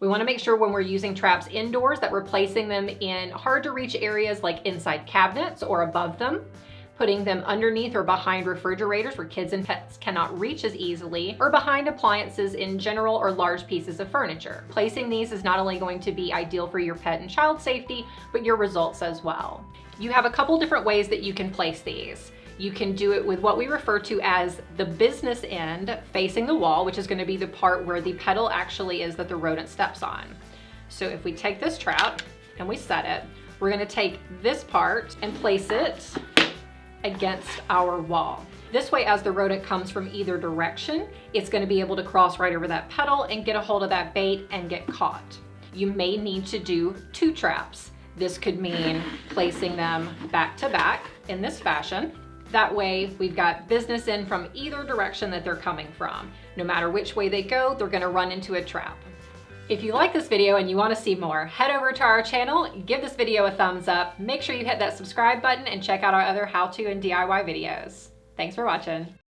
We want to make sure when we're using traps indoors that we're placing them in hard to reach areas like inside cabinets or above them, putting them underneath or behind refrigerators where kids and pets cannot reach as easily, or behind appliances in general or large pieces of furniture. Placing these is not only going to be ideal for your pet and child safety, but your results as well. You have a couple different ways that you can place these. You can do it with what we refer to as the business end facing the wall, which is going to be the part where the pedal actually is that the rodent steps on. So if we take this trap and we set it, we're going to take this part and place it against our wall. This way, as the rodent comes from either direction, it's going to be able to cross right over that pedal and get a hold of that bait and get caught. You may need to do 2 traps. This could mean placing them back to back in this fashion. That way we've got business in from either direction that they're coming from. No matter which way they go, they're gonna run into a trap. If you like this video and you wanna see more, head over to our channel, give this video a thumbs up, make sure you hit that subscribe button and check out our other how-to and DIY videos. Thanks for watching.